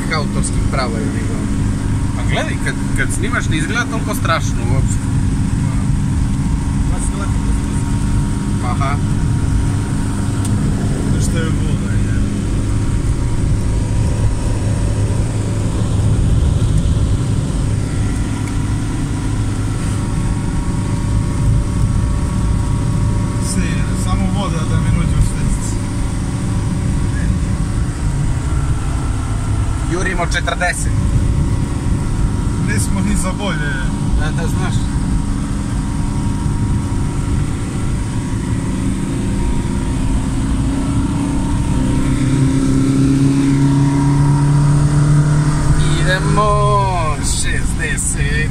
nekak autorskih prava ili nego... Pa gledaj, kad snimaš ne izgleda toliko strašno uopšte. Aha. Što je voda, je. Samo voda da mi nuđe u šlici. Jurimo 40. Nismo ni za bolje. Da znaš. Idemo 60.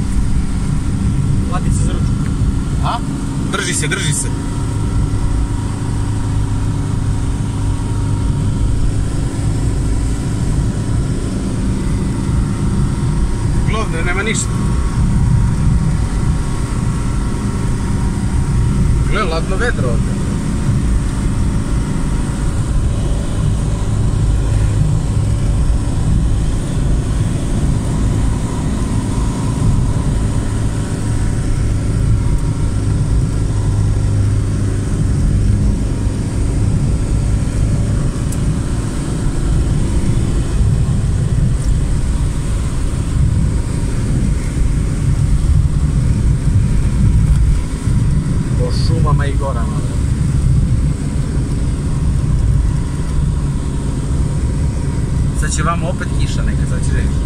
Plati se za ručak. A? Drži se. Ovdje nema ništa. Gle, ladno vedro ovdje. Šumama i gorama. Sad će vam opet kiša neka, sad će reći.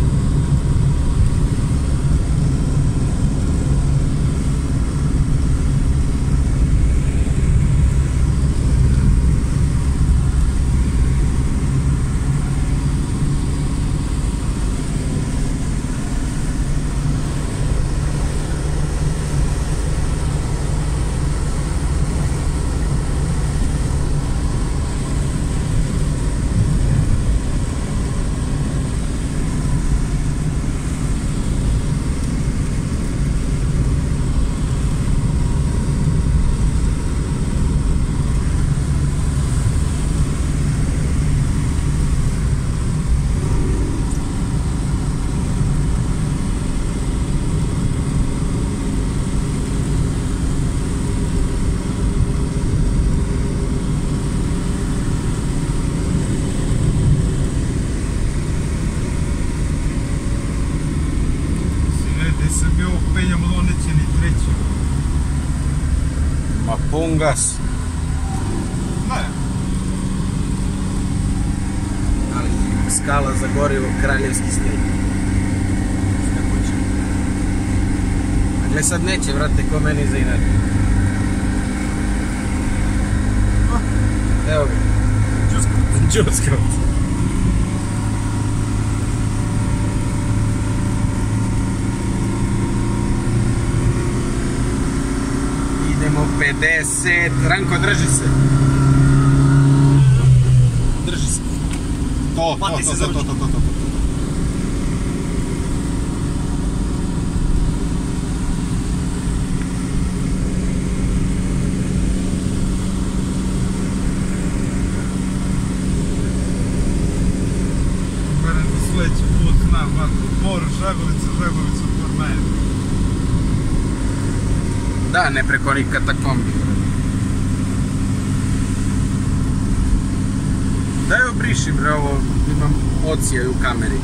Ma pun gas. Ne. Ali skala za gorivo, kraljevski stil. Šta kuće? A gle sad neće, vrate, ko meni za inat. Evo ga. Džuskavac. Idemo 50. Ranko, drži se. Drži se. To. Sledeći put znam, Bor, Žagovica, Bor, Majer. Da, ne preko onih katakombi. Daj obriši bre ovo, imam ocijaj u kameri.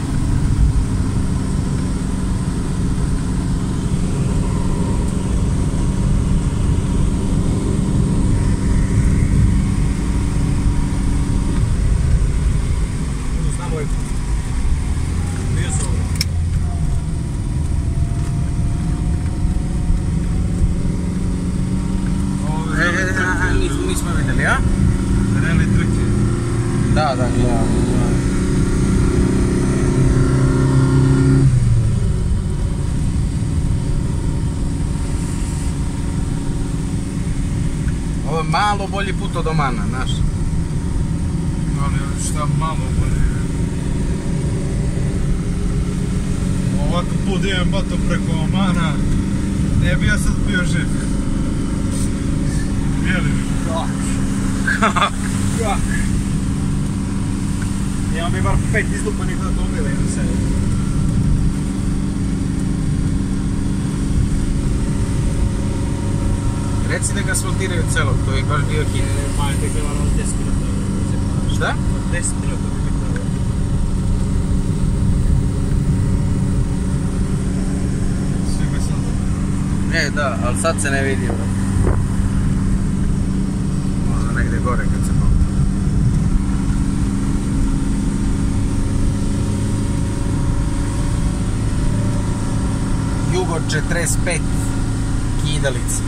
Znamo je. Bio su ovo. Nismo vidjeli, a? Reli trke. Da, gledam. Ovo je malo bolji put od Omana, znaš. Ali šta malo bolje. Ovako put idem bato preko Omana, ne bi ja sad bio živ. Vjeli mi. Kako? Ja Imamo mi bar 5 izlupanih automobila i sve. Reci da ga asfaltiraju celog, to je baš bio hit. Pa je tek trebalo 10 minuta. Šta? 10 minuta bi mi trebalo. Svi me sad. Ne, da, ali sad se ne vidi, bro. Možda negdje gore kad se pomne. Jugo 45, Kidalica.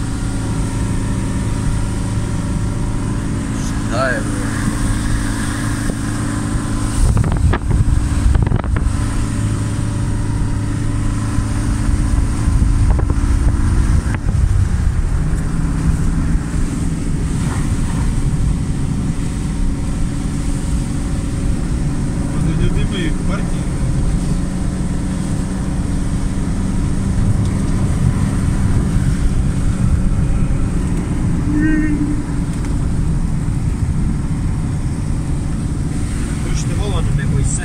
Šta je, bro? Ovdje ljudi imaju parking. Držite volanu, ne boj se.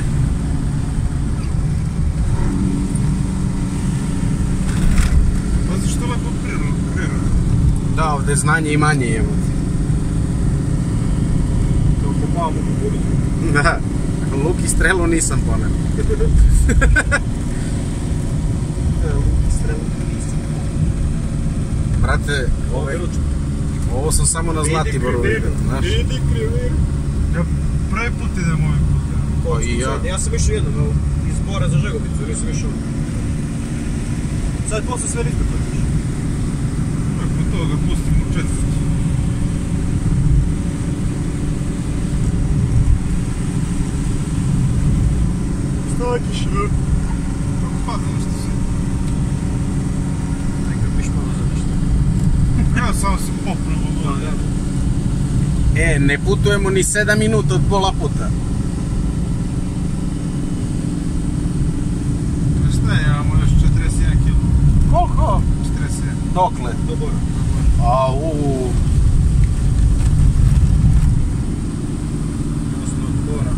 Pazi što lepo priroda. Da, ovdje znanje i manje je. Dok kopavamo kukuruzu. Da, luk i strelu nisam poneo. Brate, ovo sam samo na Zlatiboru vidio, znaš. Vidi kriviru. Ja prvi put idem ovim putem. O, i ja. Ja sam išao jednom, evo, iz Bora za Žegovicu, nisam išao. Sad posle sve nisam pratiš. Nakon toga pustim u četvrti. Stakiš, Pa da nešto se. neka piš malo za nešto. Ja samo se popravo. E, ne putujemo ni 7 minuta od pola puta. Šta je, imamo još 41 kg. Koliko? 41. Dokle? Do Bora. Au. Odnosno od Bora.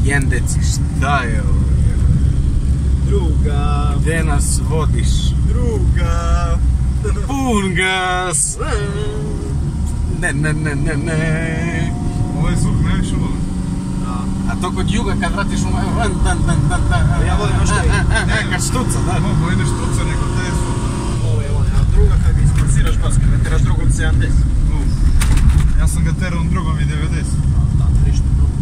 Jendeci, šta je ovo? Druga, Gde nas vodiš? druga. Pun gas! Ne. Ovaj zvuk najviše volim. A to kod juga kad vratiš u maju... Ja volim još taj. Ne, kad štuca, da. Mogu ideš tuca nego taj zvuk. Ovo je on, a druga kad ga ispanciraš pas, kad ga teraš drugom 70. Ja sam ga terao drugom i 90. Da, ništa drugo.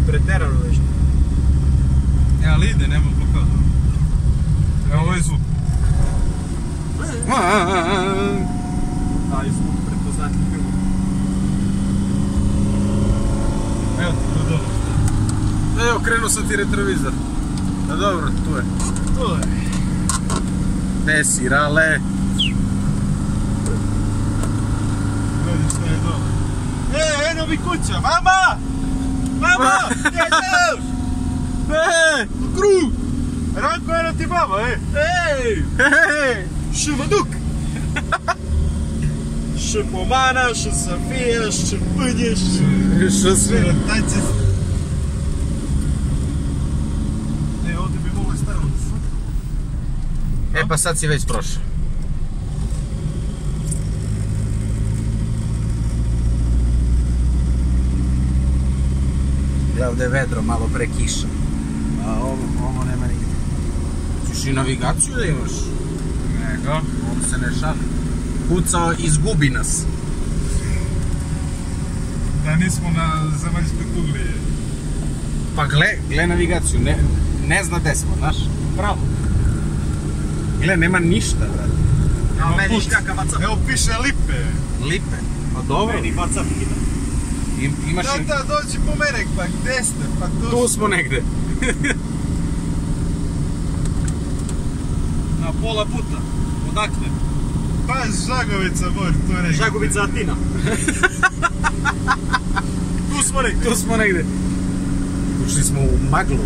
Preterano nešto. Ali ide, nema blokada. Evo ovaj zvuk. Da, i zvuk prepoznati film. Evo ti to dobro. Evo, krenuo sam ti retrovizor. Da dobro, tu je. To je. Gde si, rale? Gledaj šta je dole. Eno mi kuća, mama! Mama! Gdje ideš? Krug! Ranko, eno ti mama, Ej! Šumaduk! Šupomana, šusafija, šupnješ. Što sve? Tajce. Ovdje bi mogli staviti slatko. E pa sad si već prošao. Gle, ovdje je vedro, malo pre kiša. A ovo nema nigdje. Ćeš i navigaciju da imaš? Nego. On se ne šali. Kucao, izgubi nas. Da nismo na zemaljskoj kugli. Pa gle navigaciju, ne zna gde smo, znaš? Bravo. Gle, nema ništa, brate. A meni šljaka WhatsApp. Evo piše Lipe. Lipe. Pa dobro. Meni WhatsApp hita. Imaš i... Da, dođi po mene, pa gde ste? Pa Tu smo negde. Na pola puta. Odakle? Pa Žagovica, moj, to je rekao. Žagovica Atina. Tu smo negdje. Tu smo negde. Ušli smo u maglu.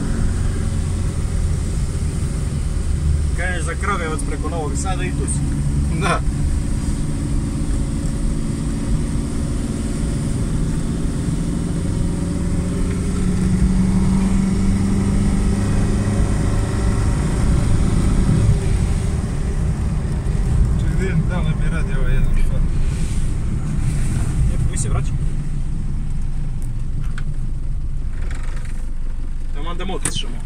Kreneš za Kragujevac preko Novog Sada i tu si. Da. se vraća. Taman da otišamo.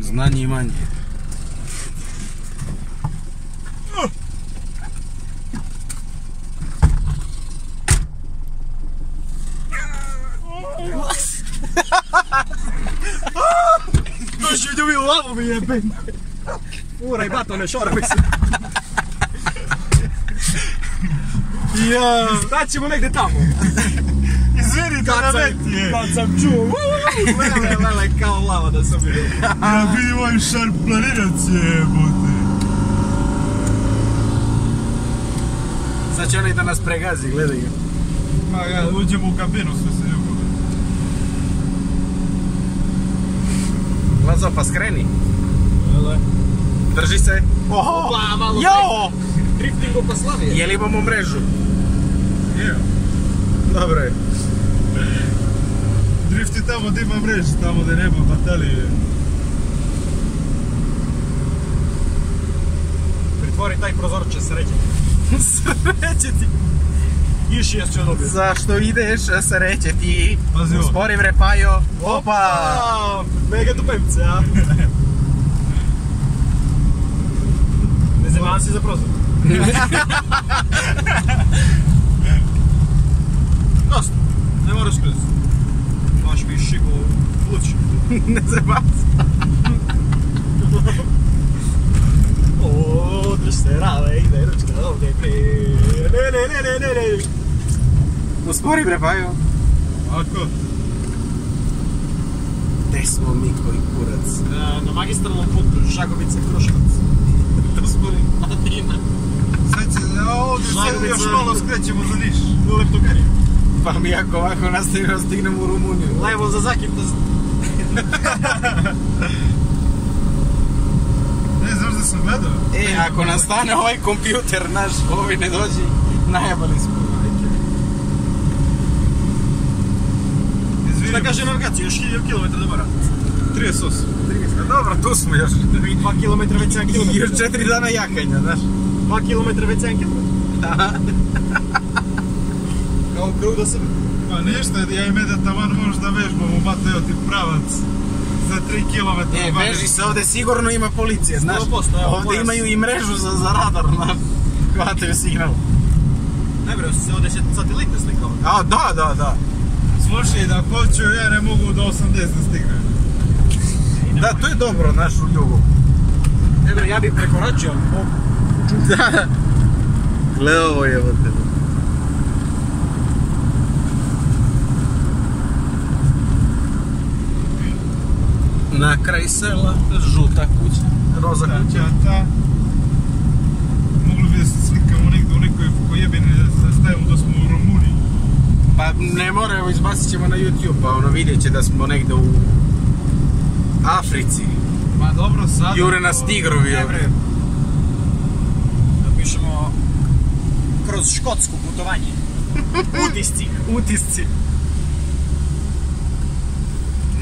Znanje i manje. Došli ljubi u lavu mi jebem. Uraj batone, šorami se. Ja, Staćemo negdje tamo. izvini da na meti je. Kad sam čuo, lele, kao lava da sam vidio. Ja vidim ovaj šarp planinac jebote. Sad će onaj da nas pregazi, gledaj ga. Ma ja uđemo u kabinu, sve se ljubove. Lazo, pa skreni. Lele. Drži se. Opa, malo Jo! drifting oko Slavije. Je li imamo mrežu? Je. Dobro je. Drifti tamo gdje ima mrež, tamo gdje nema batalije. Pritvori taj prozorče, sreće. Sreće ti. Iš jes će dobiti. Zašto ideš, sreće ti. Pazi ovo. Spori bre Pajo. Opa! Mega do pemce, a? Ne zeman si za prozor. Dosta, ne moraš skroz. Baš mi šiko pluć. Ne zebam se. O, drž se rave, ide ručka ovdje pre. Ne. Uspori bre Pajo. Ako? Gde smo mi koji kurac? Na magistralnom putu Žagovica-Kruševac. To smo Adina. Sad će, ovdje se Žagovica. još malo skrećemo za Niš. U Leptokari. Pa mi ako ovako nastavimo stignemo u Rumuniju. Levo za Zakipta. Ne znaš da sam gledao? Ako nam stane ovaj kompjuter naš, ovi ne dođi, najebali smo. Izvini, Šta kaže navigacija, još 1000 km do mora. 38. Dobro, tu smo još. 2 km već 7 km. Još 4 dana jakanja, znaš. 2 km već 7 km. Kao krug do sebe. Pa ništa, ja i mene taman možeš da vežbamo, bate, evo ti pravac. Za 3 km. Veži se, ovdje sigurno ima policije, znaš. 100%, evo, Ovdje pojas. imaju i mrežu za radar, znaš. Hvataju signal. Ne bre, se ovdje satelite slikao. A, da. Slušaj, da hoću, ja ne mogu do 80 da stignem. Da, to je dobro, znaš, u jugu. Ne bre, ja bih prekoračio. Da. Gle ovo je, evo te. Na kraj sela, žuta kuća, roza kuća. Ta. Mogli bi da se slikamo negdje u nekoj pojebini da stavimo da smo u Rumuniji. Pa ne mora, evo izbacit ćemo na YouTube, pa ono vidjet će da smo negdje u Africi. Ma dobro, sad... Jure nas tigrovi, Ne evo. bre. Da pišemo kroz škotsko putovanje. Utisci. Utisci.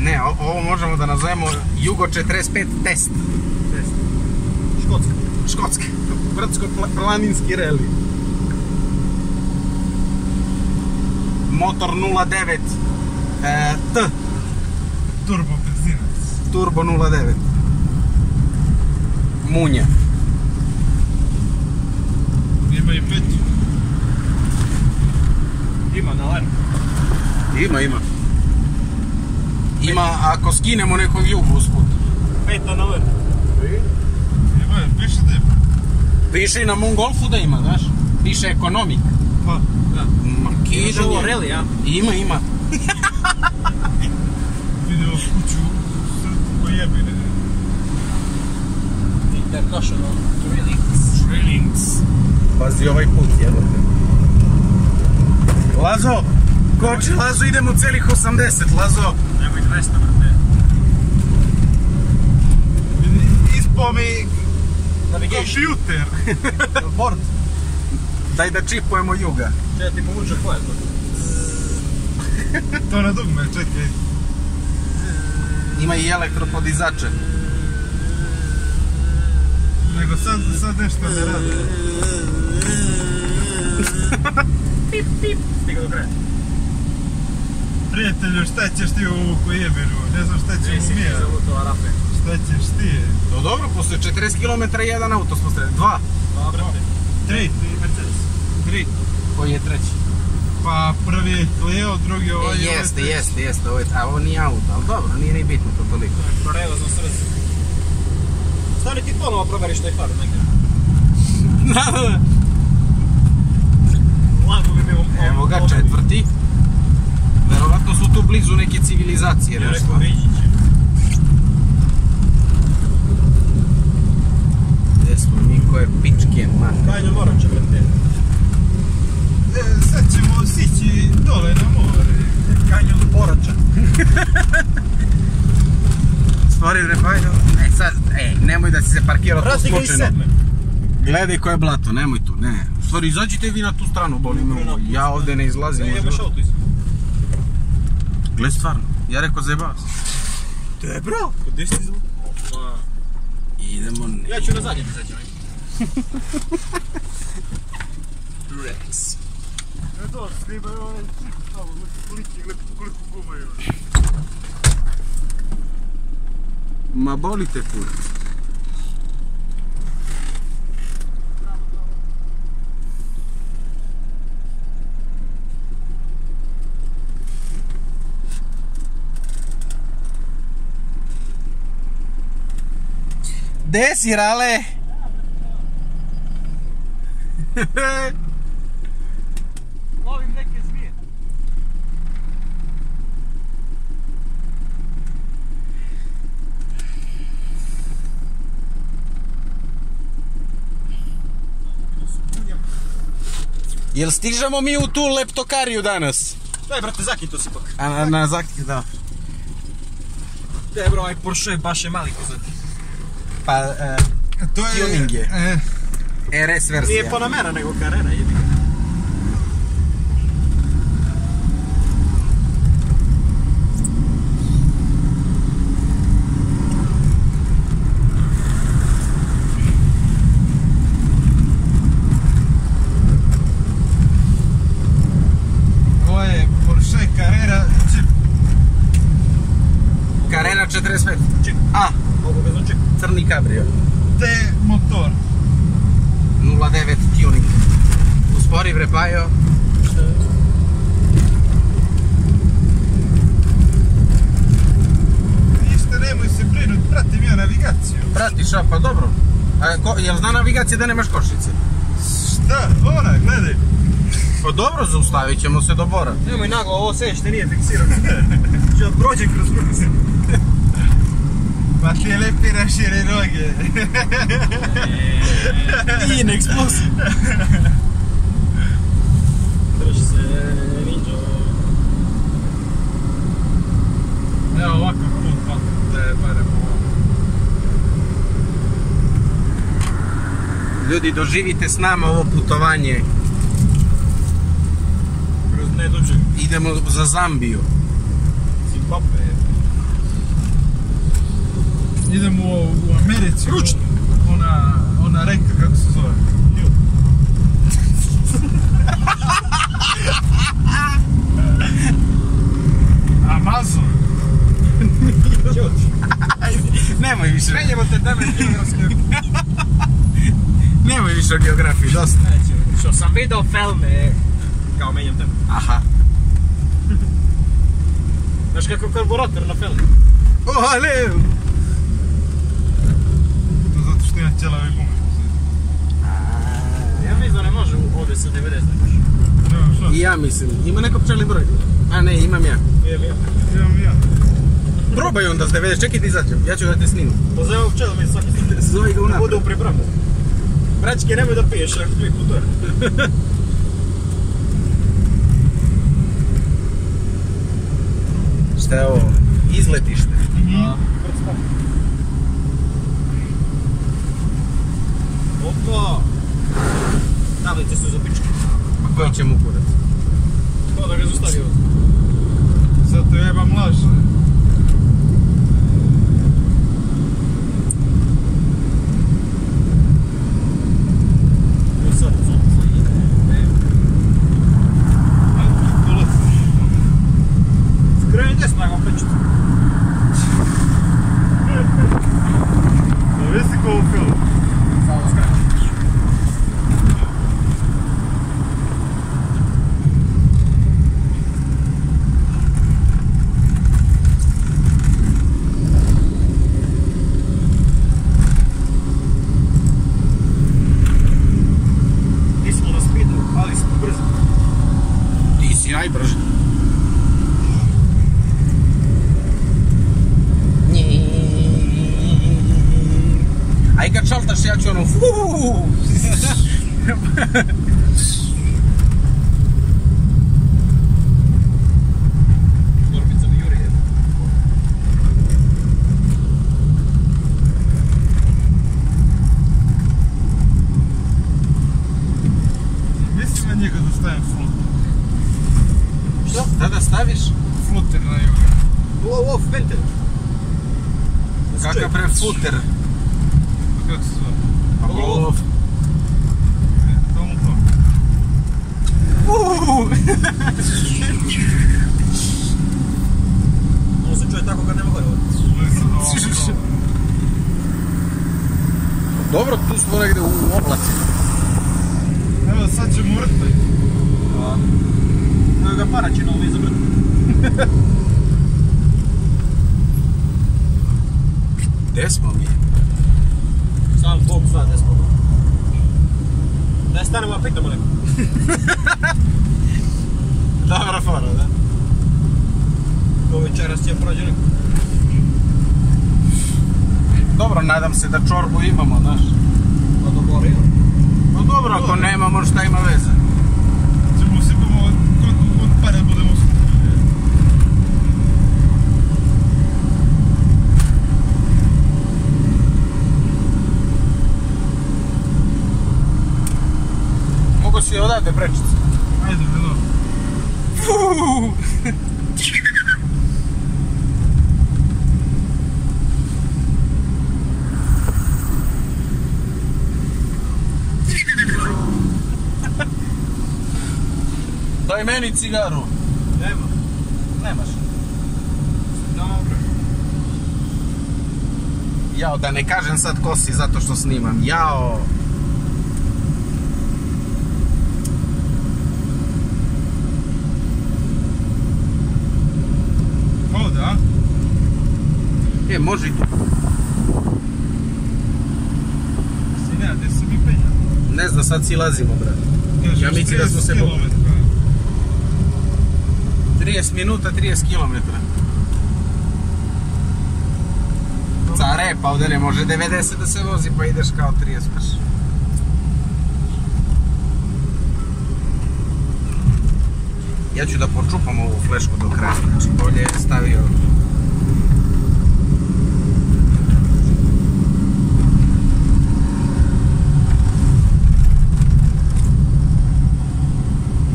Ne, ovo možemo da nazovemo Jugo 45 test. Škotska. Škotski. Brdsko-planinski rally. Motor 09 T. Turbo benzinac. Turbo 09. Munja. Ima i peću. Ima na ler. Ima. Ima ako skinemo nekog jugu usput. 5 na ler. Ima, piše da ima. Piše i na mom Golfu da ima, znaš. Piše ekonomik. Pa, da. Imaš ovo rally, a? Ima. Vidio kuću srtu pojebine. International Drillings. Pazi ovaj put, jebote. Lazo! Koči, Lazo, idemo celih 80, Lazo! Nemoj 200, brate. Ispao mi Navigation. kompjuter. Board. Daj da čipujemo juga. Če ti povuče koje to? To na dugme, čekaj. Ima i elektropodizače. Nego sad nešto ne radi. Pip, pip. Stigo do kraja. Prijatelju, šta ćeš ti u ovu jebenu? Ne znam šta ćemo mi. Šta ćeš ti? No dobro, posle 40 km jedan auto smo sreli. 2. Dobro. 3. Mercedes. 3. Koji je treći? Pa prvi je Clio, drugi ovaj je... Jeste, ovo nije auto, ali dobro, nije ni bitno to toliko. Prevozno sredstvo. Stani ti ponovo proveriš taj far nekada. Lago bi bilo... Evo ga, 4. Verovatno su tu blizu neke civilizacije. Ja rekao Riđić. Gdje smo mi, koje pičke, man. Kajno moram će brate. Sad ćemo sići dole na more. Kajno do Poroča. Spori Repajno. Nemoj da si se parkirao tu Razli ga i slučajno. sedme. Gledaj koje je blato, nemoj tu, ne. U stvari, izađite vi na tu stranu, boli me ovo. Ja ovdje ne izlazim. Ne jebaš auto isto. Gle, stvarno, ja rekao zajebao se. Te bro. Gdje si zvuk? Idemo ne. Ja ću na zadnjem izaći. Rex. Eto, snimaju onaj čip tamo, koliko guma ima. Ma boli te kurac. Gde si, Rale? Lovim neke zmije. Jel stižemo mi u tu leptokariju danas? Daj brate, zakito si pak. A na zakit, da. Daj bro, ovaj Porsche baš je mali kozat. Pa, To je... tuning je. RS verzija. Nije Panamera nego Carrera, jebi ga. Ovo je Porsche Carrera Jeep. Carrera 45. Ček. A, Obavezno ček. crni kabrio. Te motor. 09 tuning. Uspori Vrepajo. Ništa, nemoj se brinut, pratim ja navigaciju. Pratiš, a pa dobro. Jel zna navigacija da nemaš košnice? Šta? Ona, gledaj. Pa dobro, zaustavit ćemo se do Bora. Nemoj naglo, ovo sešte nije fiksirano. Če da prođe kroz brz. Pa ti je lepi rašire noge. Nije na eksploziju. Drži se, ninja. Evo ovako put, pa da je barem ovo. Ljudi, doživite s nama ovo putovanje. Kroz nedođe. Idemo za Zambiju. Zimbabwe je. Idemo u Americi. Ručno. Ona reka, kako se zove? Amazon. Nemoj više. Menjamo te teme geografske. Nemoj više o geografiji, dosta. Neće, što sam video filme, kao menjam teme. Aha. Znaš kako karburator na filmu? Ale! To zato što ima ćelave gume. Ja mislim da ne može ovdje sa 90 baš. Nemam šta. I ja mislim, ima neko pčelni broj? A ne, imam ja. Imam ja. Probaj onda s 90, čekaj da izađem, ja ću da te snimam. Pozovem pčela mi svaki snimak. Zove ga unapred. Bude u pripremu. Bračke, nemoj da piješ, ako mi putor. Šta je ovo? Izletište. Opa! Tablice su za pičke. Pa koji će mu kurac? Kao da ga zaustavio. Zato jebam laže. I sad ide. Aj kad šaltaš, ja ću ono fuuu. Gorbica mi juri je. Mislim na njega da stavim fluter. Što? Da staviš? Fluter na juga. Off, ventil. Kakav bre futer? Kako se zove? Pa golov. Samo to. Ono se čuje tako kad nema gore. Dobro, tu smo negdje u oblaci. Evo sad će mrtvi. Evo ga para će novo izabrati. Gdje smo mi? Sam Bog zna gdje smo. Daj stanemo, a pitamo neko. Dobra fora, da? Ko večeras će prođe neko. Dobro, nadam se da čorbu imamo, znaš. Pa do gore ima. No dobro, ako nemamo, šta ima veze? Ćemo sipamo koliko god pare budemo skupili. Mogu si odavde prečice. Ajde, bilo. Daj meni cigaru. Nema. Nemaš. Dobro. Jao, da ne kažem sad ko si zato što snimam. Jao. Ovdje, a? E, može i tu. Sine, gdje se mi penja? Ne znam, sad silazimo, brate. Ja mislim da smo se... 30 minuta, 30 kilometra. Care, pa ovdje ne može 90 da se vozi, pa ideš kao 30 paš. Ja ću da počupam ovu flešku do kraja, znači bolje je stavio...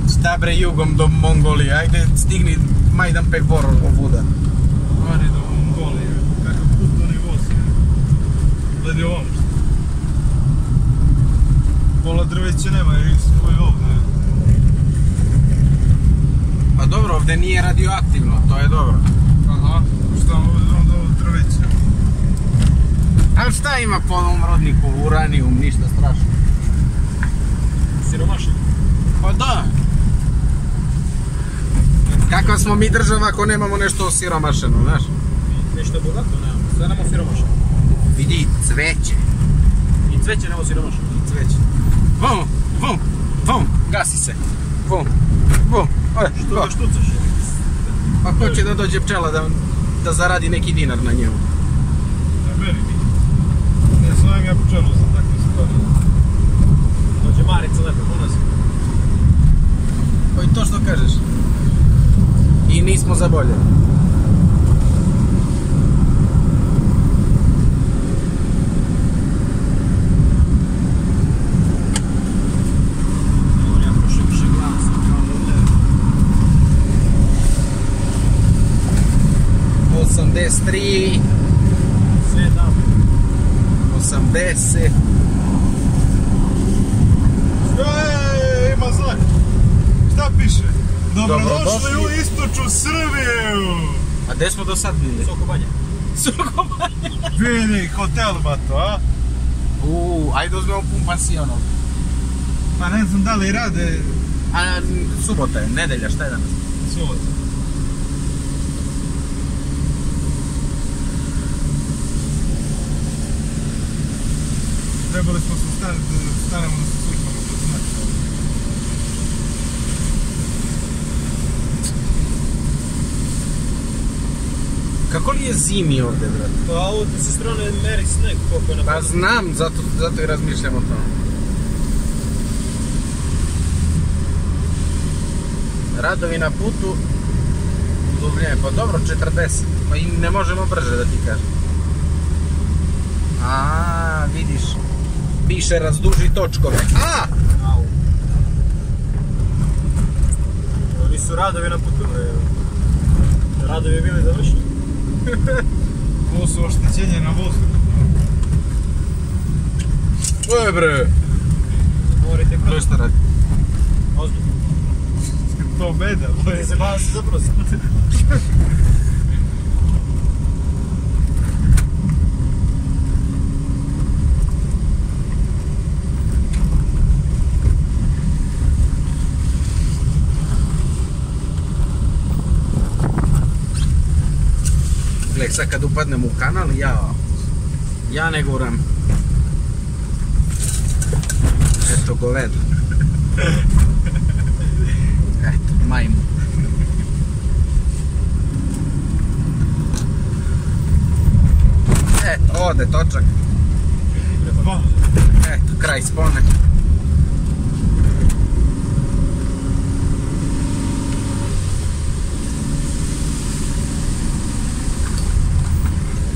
Šta bre jugom do Mongolije, ajde stigni Majdanpek Borov ovuda. Mari do Mongolije, kakav putovni voz je. Gledi ovom što. Pola drveća nema, jer su koji ovdje. Pa dobro, ovdje nije radioaktivno, to je dobro. Aha, šta onda ovo drveća? Ali šta ima po ovom rodniku, uranijum, ništa strašno. Siromašni. Pa da. Kakva smo mi država ako nemamo nešto osiromašeno, znaš? Nešto bogato nemamo, sve nam siromašno. Vidi, cveće. I cveće nam siromašno. I cveće. Vum, vum, vum, gasi se. Vum, vum. Što ga štucaš? Pa hoće da dođe pčela da zaradi neki dinar na njemu. Ne meni mi. Ne zovem ja pčelu za takve stvari. Dođe Marica lepo po nas. Pa i to što kažeš. I nismo zaboljeli. Ja prošao više glasa, kao da ne. 83, Sve dam. 80. Ej, ima znak. Šta piše? Dobrodošli Dobrodošli u istočnu Srbiju! A gdje smo do sad bili? Soko banje. Vidi, hotel bato, a? Ajde uzmemo pun pansionom. Pa ne znam da li rade A subota je, nedelja, šta je danas? subota. Trebali smo se stanemo da se slikamo kod znaka. Kako li je zimi ovdje, brate? Pa ovo sa strane meri sneg koliko je na Pa znam, zato i razmišljam o tome. Radovi na putu, uduvljenje, pa dobro, 40, pa i ne možemo brže da ti kažem. A, vidiš, piše razduži točkove. A! Au. Ovi su radovi na putu, radovi bili završeni. Ovo su oštećenje na vozu. Oje bre! Morate To je šta radi? ozbiljno. To beda, Ne se bava se zapravo. Gle, sad kad upadnem u kanal, ja ne guram. Eto govedo. Eto, majmu. Eto, ode točak. Eto, kraj spone.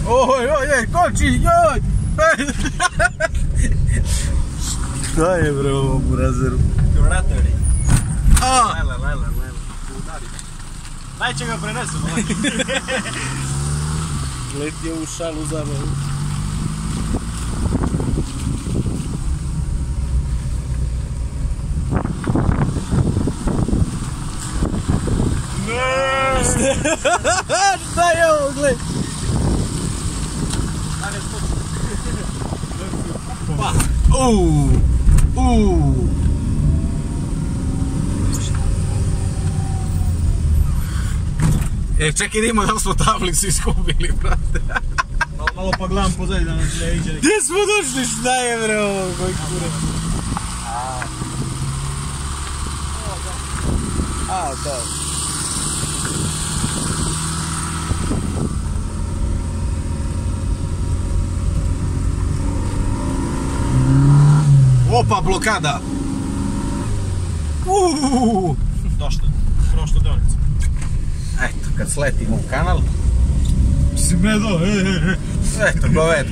Oj, koči, joj! Šta je bre ovo burazeru? Radovi. A! Lajla. Udari. Daj će ga prenesemo. Letio u šalu zabavu. Šta je ovo, gle? Pa. Čekaj, idemo da smo tablicu iskupili, brate. Malo pa gledam pozadnje da nam ne iđe neki. Gdje smo došli, šta je bre ovo, koji kurac? A, da. Opa, blokada! Prošlo deonica. Eto, kad sletimo u kanal, Si medo, eto, govedo.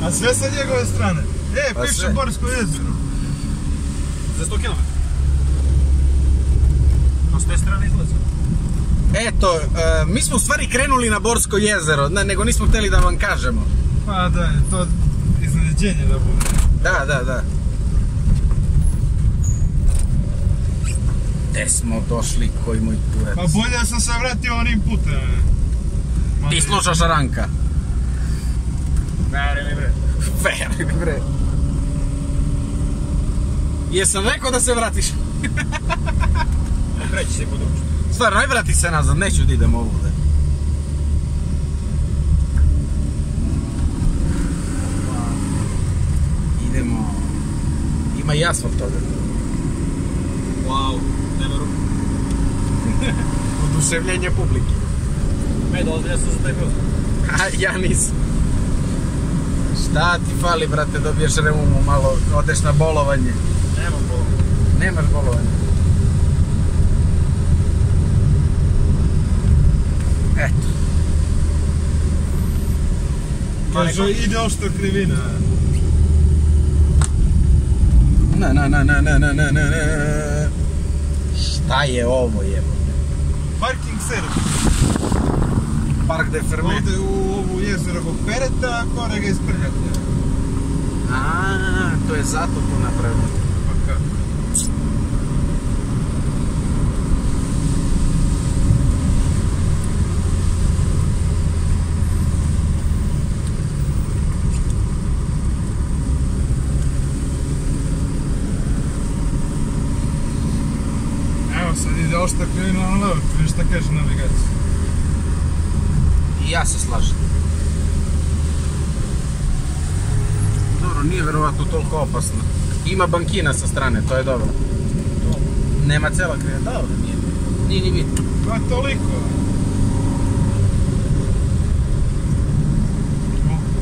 A sve sa njegove strane. Pa Piše sve. Borsko jezero. Za 100 km. A s te strane izlazi. Eto, mi smo u stvari krenuli na Borsko jezero, nego nismo htjeli da vam kažemo. Pa da, je to iznenađenje da bude. Da. Gde smo došli, koji moj kurac? Pa bolje da sam se vratio onim putem. Ti slušaš Ranka. Veri bre. Veri bre. Jesam rekao da se vratiš? Okreći se kod ruču. Stvarno, aj vrati se nazad, neću da idem ovude. Idemo... Ima i asfalt ovdje. Wow, nema ruku. Oduševljenje publike. Medo, ozbilja sam za taj voz. A, ja nisam. Šta ti fali, brate, dobiješ reumu malo, odeš na bolovanje. Nemam bolo. Nemaš bolovanje. Eto. Kaže, ide ošto krivina. Na. Šta je ovo jebote? Parking service. Park de Ferme. Ovdje u ovu jezero kog pereta, a gore ga isprljate. A, to je zato to napravljeno. Pa kako? Evo sad ide ošta krivina na levo, vidiš šta kaže navigacija. I ja se slažem. Dobro, nije verovatno toliko opasno. Ima bankina sa strane, to je dobro. Nema cela krivina, dobro nije. Nije ni bitno. Pa toliko.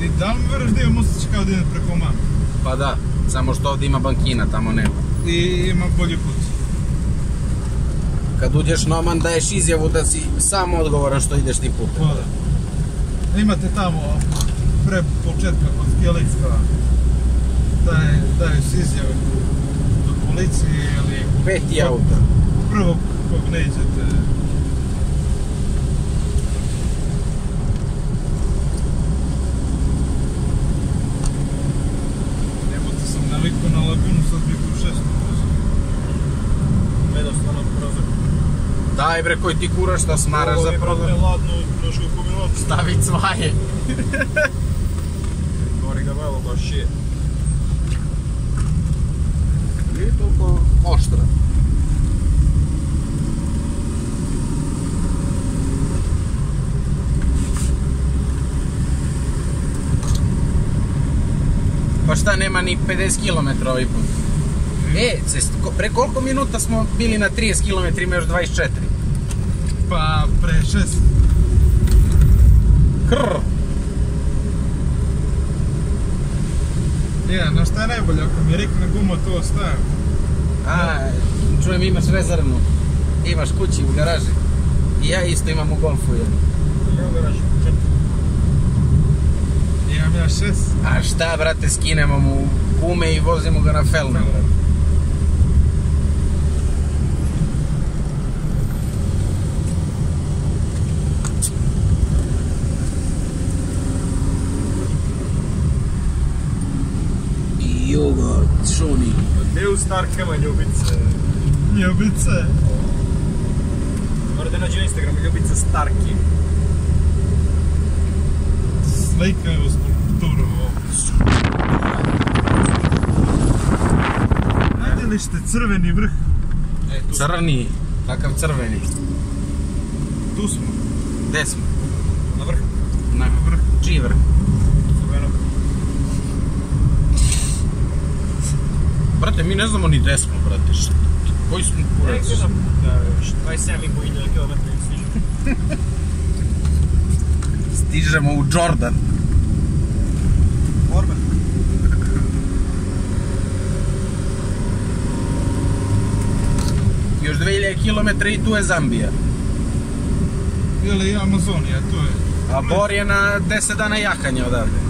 I da li mi veriš da imam osjećaj kao da idem preko mame? Pa da, samo što ovdje ima bankina, tamo nema. I ima bolji put. Kad uđeš na Oman daješ izjavu da si sam odgovoran što ideš ti put. Pa da. Imate tamo, pre početka kod Skjelicka, daješ izjave do policije ili... Peti auto. Prvo kog ne iđete. Nebote sam navikao na Lagunu, sad bih u 6. Jednostavno prozor. Daj bre, koji ti kuraš šta smaraš za prozor. Ovo je ladno, trošku kumilovci. Stavi cvaje. Gori ga malo baš je. Nije toliko oštra. Pa šta, nema ni 50 km ovaj put. Pre koliko minuta smo bili na 30 km, ima još 24. Pa pre 6. Krrr. Ja, no šta je najbolje, ako mi rekne guma, to ostavim. Čujem, imaš rezervnu. Imaš kući u garaži. I ja isto imam u Golfu jednu. Ja u garaži, 4. Imam ja 6. A šta, brate, skinemo mu gume i vozimo ga na Felne, brate. Joga, Šoni. Gdje u Starkama Ljubice? Ljubice. Morate naći na Instagramu Ljubica Starki. Slikaju skulpturu ovdje. Vidjeli ste crveni vrh? Crni, kakav crveni. Tu smo. Gde smo? Na vrh. Na vrh. Čiji vrh? Crveno. Brate, mi ne znamo ni gde smo, brate. Koji smo kurac? Negdje na 27,5 km stižemo. Stižemo u Jordan. Orban. Još 2000 km i tu je Zambija. Ili Amazonija, to je. A Bor je na 10 dana jahanja odavde.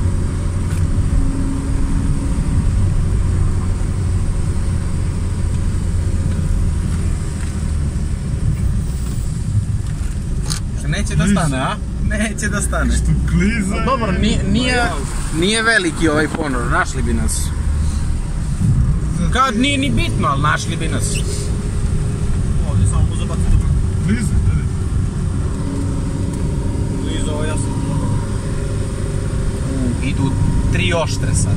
Neće da stane, a? Neće da stane. Što kliza je. Dobro, nije veliki ovaj ponor, našli bi nas. Kad nije ni bitno, ali našli bi nas. Ovdje samo mu zabaciti dobro. Kliza, vidi. Liza, ovo ja sam mnogo. Idu 3 oštre sad.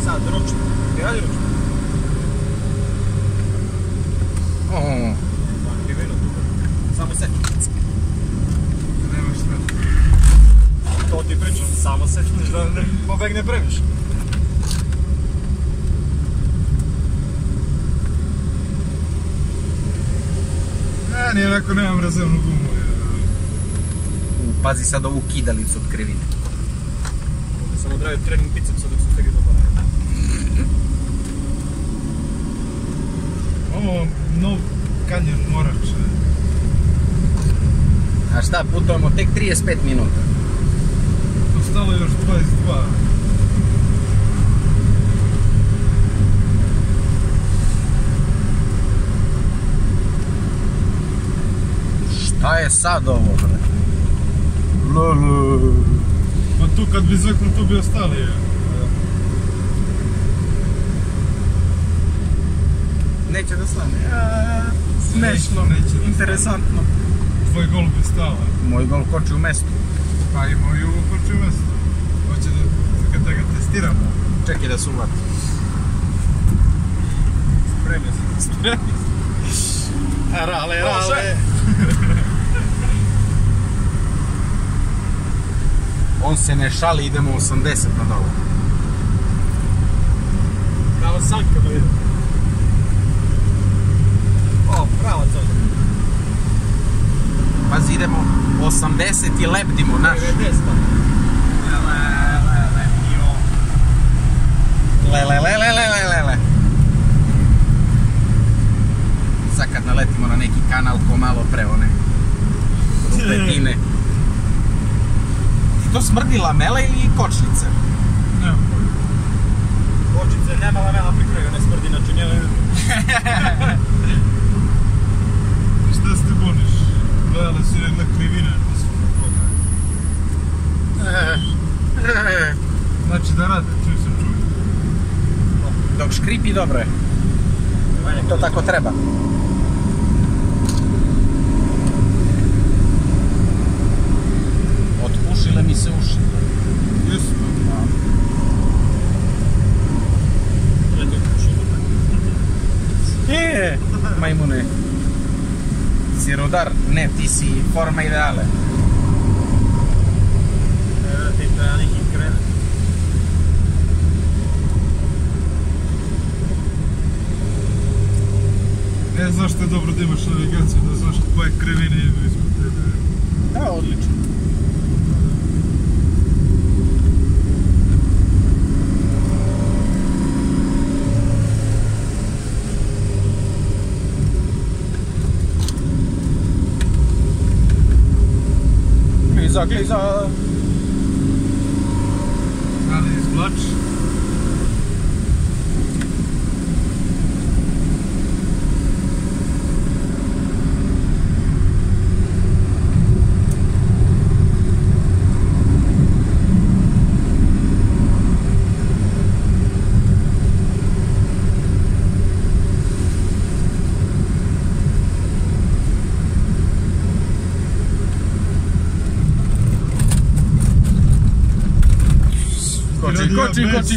Sad, ručno. Ti radi ručno? Banki vino tu. Samo se. Nema šta. To ti pričam, samo se. Da ne pobegne previše. Ja ni onako nemam rezervnu gumu. Pazi sad ovu kidalicu od krivine. Ovdje sam odradio trening bicepsa dok su stegli dobar. Ovo nov kanjon Morač. A šta, putujemo tek 35 minuta. Ostalo još 22. Šta je sad ovo, bre? Lolo. Pa tu kad bi zveknu, tu bi ostali. Neće da stane. Smešno, Neće da stane. interesantno. Tvoj gol bi stala. Moj gol koči u mestu. Pa i moju ukoči u mesto. Hoće da ga testiramo. Čekaj da se uvati. Spremio sam. Rale, rale. On se ne šali, idemo 80 na dole. Pravo sanka da vidim. O, pravac ovdje. brzo idemo, 80 i lebdimo, naš. Lele. Sad kad naletimo na neki kanal ko malo pre one rupetine. To smrdi lamela ili kočnice? Nemam pojma. Kočnice nema lamela pri kraju, ne smrdi, znači nije... Šta se ti buniš? Gledala si jedna krivina, nisu na koga. Znači da rade, čuj se čuj. Dok škripi dobro je. To tako treba. Otpušile mi se uši. Jesu. Majmune. Si rudar? Ne, ti si forma ideale. Ti treba neki krenet. Ne znaš što je dobro da imaš navigaciju, da znaš koje krivine idu ispod tebe. Da, odlično. Kliza. Ali izvlač.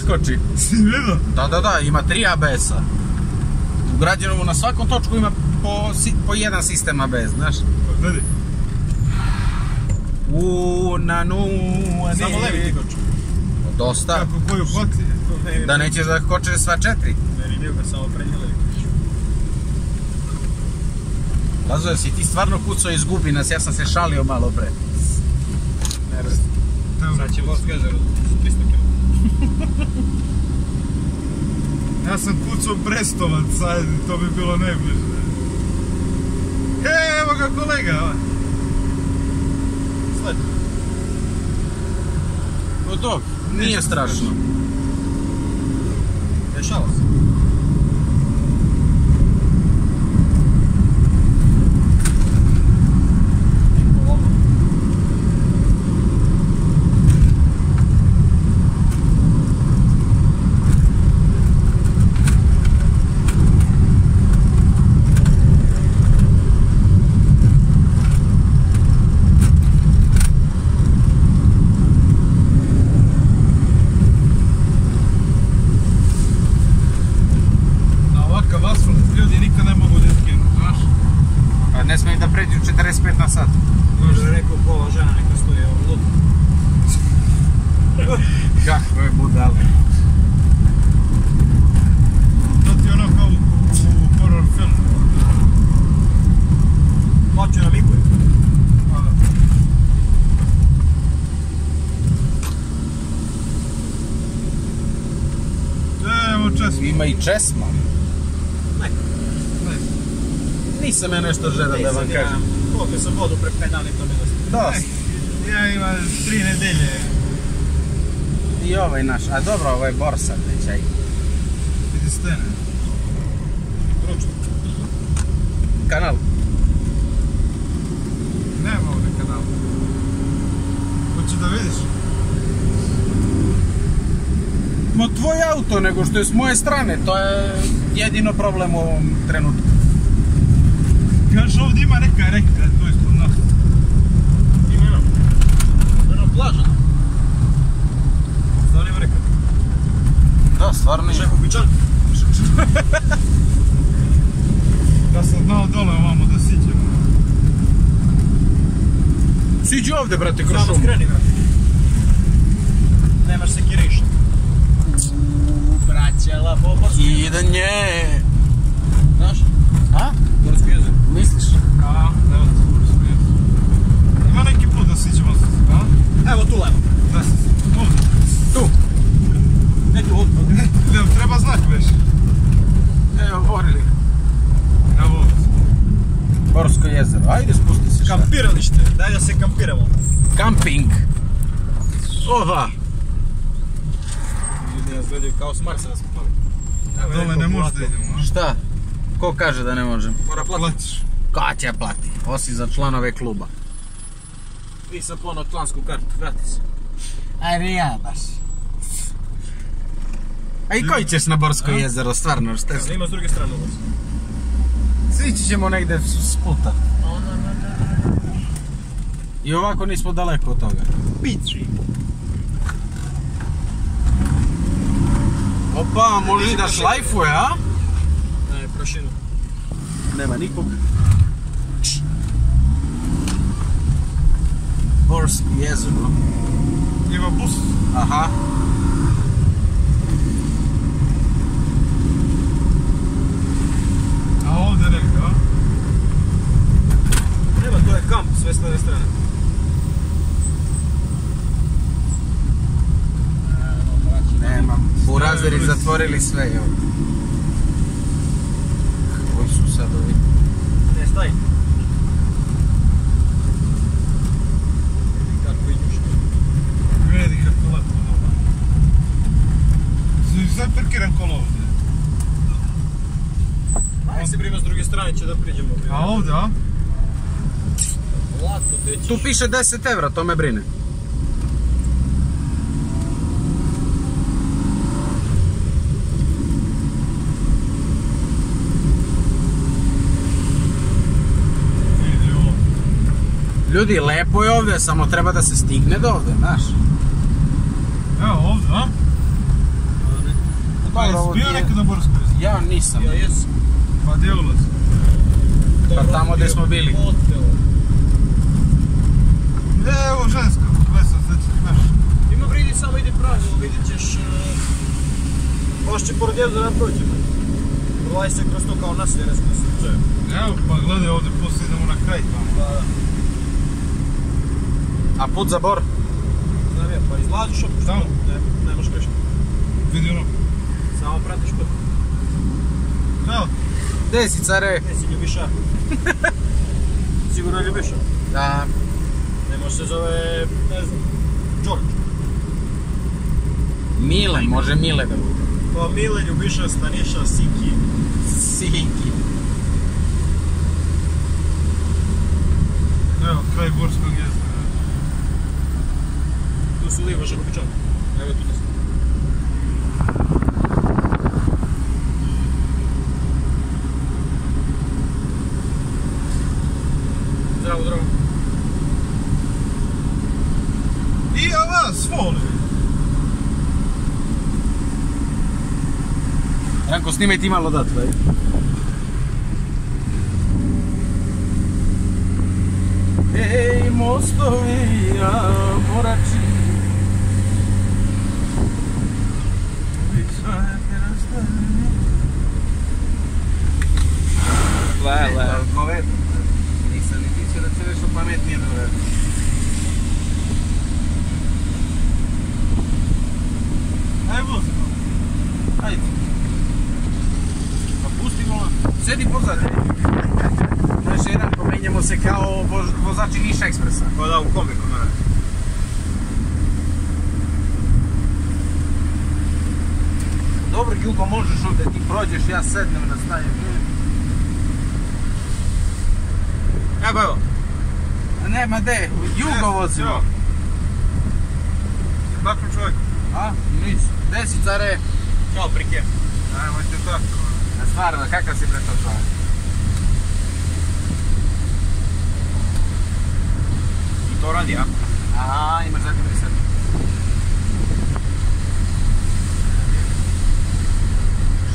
Koči. Si vidio? Da, ima 3 ABS-a. Ugrađeno na svakom točku ima po jedan sistem ABS, znaš? Gledaj. Samo levi ti koči. Dosta. Kako koju hvati? Da nećeš da koče sva 4. Meni nije ga samo prednje levi koči. Lazo, si ti stvarno kucao izgubi nas, ja sam se šalio malo pre. Ne brez. Sad će Morsko jezero 300 km. Ja sam kucao Brestovac, sad to bi bilo najbliže. Evo ga kolega! Sled. Gotov, nije strašno. Dešava se. Ne smije da pređu 45 na sat. Možda je rekao pola žena neka stoji ovo ludo. Kako je budale. To ti je ono kao u horror filmu. Plaću na vikuje. Evo česma. Ima i česma. Neka. Nisam ja nešto žedan da vam kažem. Koliko sam vodu pre penali, to mi dosta. Dosta. Ja imam 3 nedelje. I ovaj naš, a dobro, ovo je borsa već, aj. Vidi stene. Ručno. Kanal. Nema ovdje kanala. Hoćeš da vidiš? Ma tvoj auto, nego što je s moje strane, to je jedino problem u ovom trenutku. Kaže ovdje ima neka reka, to je ispod nas. Ima jedno. Jedno plaža. Stvarno ima reka. Da, stvarno je. Šeho Bičan. Da sam znao dole ovamo da siđemo. Siđi ovdje, brate, kroz Samo šumu. skreni, brate. Nemaš se kiriša. Braćela, boboski. Idanje. Znaš? A? Morsko jezero. Misliš? A, evo ti smo smijeti. Borsko jezero. Ajde, spusti se. Kampiralište, daj da se kampiramo. Kamping. Ova. Ljudi nas gledaju kao s Marsa da smo pali. Dole ne može da idemo, a? Šta? Ko kaže da ne možem? Mora platiš. Kad će plati? Osim za članove kluba. I sa pono člansku kartu, vrati se. Ajde ja baš. A i koji ćeš na Borsko jezero, stvarno? Šta je? Ima s druge strane ulaz. Sići ćemo negdje s puta. I ovako nismo daleko od toga. Pitri. Opa, možeš da šlajfuje, a? Ne, prašinu. Nema nikog. Borsko jezero. Ima bus. Aha. A ovdje negdje, a? Nema, to je kamp, sve s leve strane. Nema. Burazeri zatvorili sve, evo. Koji su sad ovi? Ne, staj. Kako ideš? Vidi kako lepo dole. Sad parkiram kolo ovdje. Aj se brima s druge strane, će da priđemo. A ovdje, a? Lako, dećiš. Tu piše 10 evra, to me brine. Vidi ovo. Ljudi, lepo je ovdje, samo treba da se stigne do ovdje, znaš. Evo ovdje, a? Pa jesi bio nekad na Borskoj jezero? Ja nisam. Ja jesam. Pa gdje ulaz? Pa tamo gdje smo bili. Hotel. Evo ženska, glesa, sad će ti naš. Ima vridi, samo ide pravo, vidit ćeš... Baš će pored jezera prođemo. Prolaj se kroz to kao naselje, ne znam da se uđe. Evo, pa gledaj ovdje, poslije idemo na kraj tamo. Da. A put za Bor? Znam ja, pa izlaziš opet. Tamo? Ne možeš grešiti. Vidi ono. Samo pratiš put. Evo. Gdje si, care? Ne si Ljubiša. Sigurno je Ljubiša. Da. Ne može se zove, ne znam, George. Mile, može Mile da bude. Pa Mile, Ljubiša, Staniša, Siki. Siki. Evo, kraj Borskog jezera. Tu su liva Žakovičan. Evo tu desno. Zdravo, zdravo. I ova svoli. Ranko, snimaj ti malo dat, daj. Ej, mostovi, a morači. Hvala. Govedo. Nisam ni mislio da će nešto pametnije da uradi. Aj vozimo. Ajde. Pa pusti volan. Sedi pozadnje. Znaš, jedan pomenjamo se kao vozači Niša Ekspresa. Pa da, u kombi kod mene. Dobro, Jugo, možeš ovdje, ti prođeš, ja sednem na stanje. Evo, evo. A nema de, Jugo vozimo. Kako čovjek? A, nič. Gde si, care? Ćao, prike. Ajmojte tako. Stvarno, kakav si pre to čovjek? I to radi, a? Aha, imaš zatim pri sebi.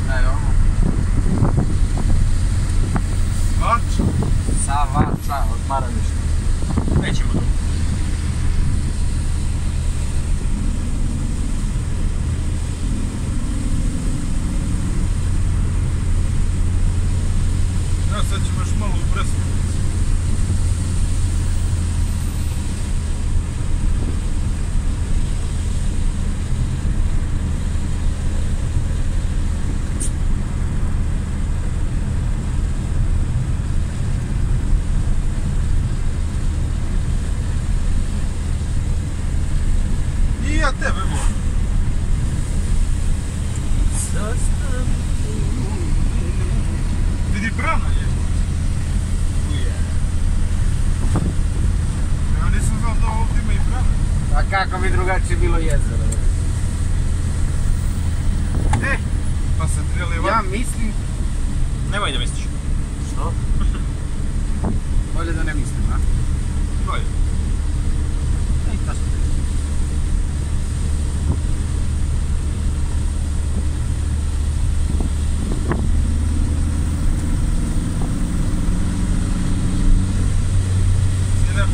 Šta je ovo? Vač? Savača, odmaralište. Nećemo tu. Evo sad ćemo još malo u Breslau. kako bi drugačije bilo jezero. Pa se trijeli van. Ja mislim... Nemoj da misliš. Što? Bolje da ne mislim, a? Bolje. I to što ti.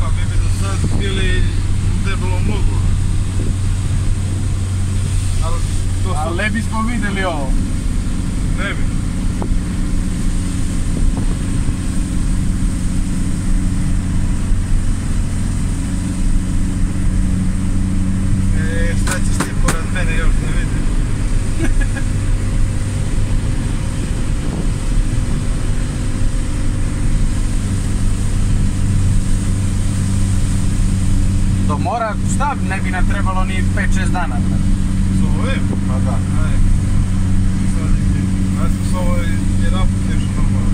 Pa mi bi do sad bili u debelom lugu. Ali ne bismo vidjeli ovo. Ne bi. Šta ćeš ti pored mene još ne vidim? To mora, šta ne bi nam trebalo ni 5-6 dana. S ovim? Pa da. Aj. Sad je ti. Ja sam s ovo jedan put nešto normalno.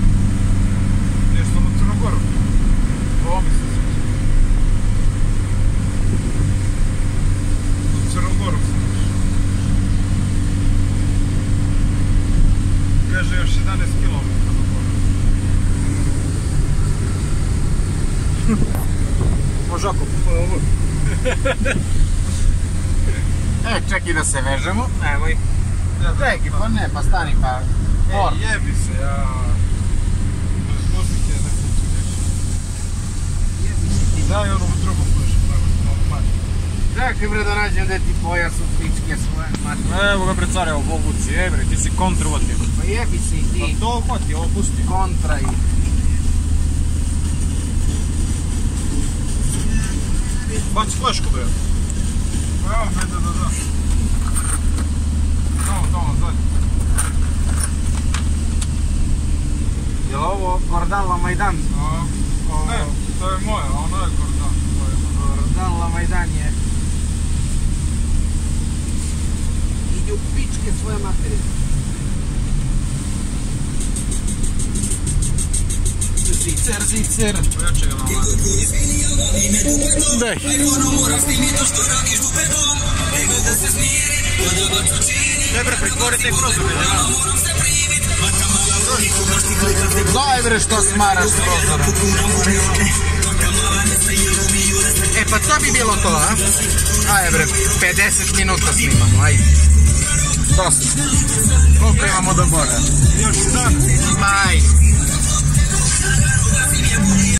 Nešto u Crnogoru. Ovo mi se sviđa. U Crnogoru sam išao. Kaže još 11 km do Bora. Može ako. Čekaj da se vežemo. Nemoj. Čekaj, pa ne, pa stani pa. Jebi se, ja... Bez muzike ne kuću nešto. Daj ono u drugu flešu, malo manje. Čekaj bre da nađem gdje ti pojas u pičke svoje mati. Evo ga pred care, ovo vuci, bre, ti si kontra uvatio. Pa jebi se i ti. Pa to hvati, ovo pusti. Kontra i... Baci flešku, bre. Evo me da. Tamo, zadnje. Je li ovo Gordan Lamajdan? Ne, to je moje, a ono je Gordan. Gordan Lamajdan je... Ide u pičke svoje materije. Zicer. Pojače ga malo. Daj. Ne bre, pritvorite prozor, ne? Daj bre što smaraš s prozorom. Pa to bi bilo to, a? Ajde bre, 50 minuta snimamo, ajde. Dosta. Koliko imamo do Bora? Još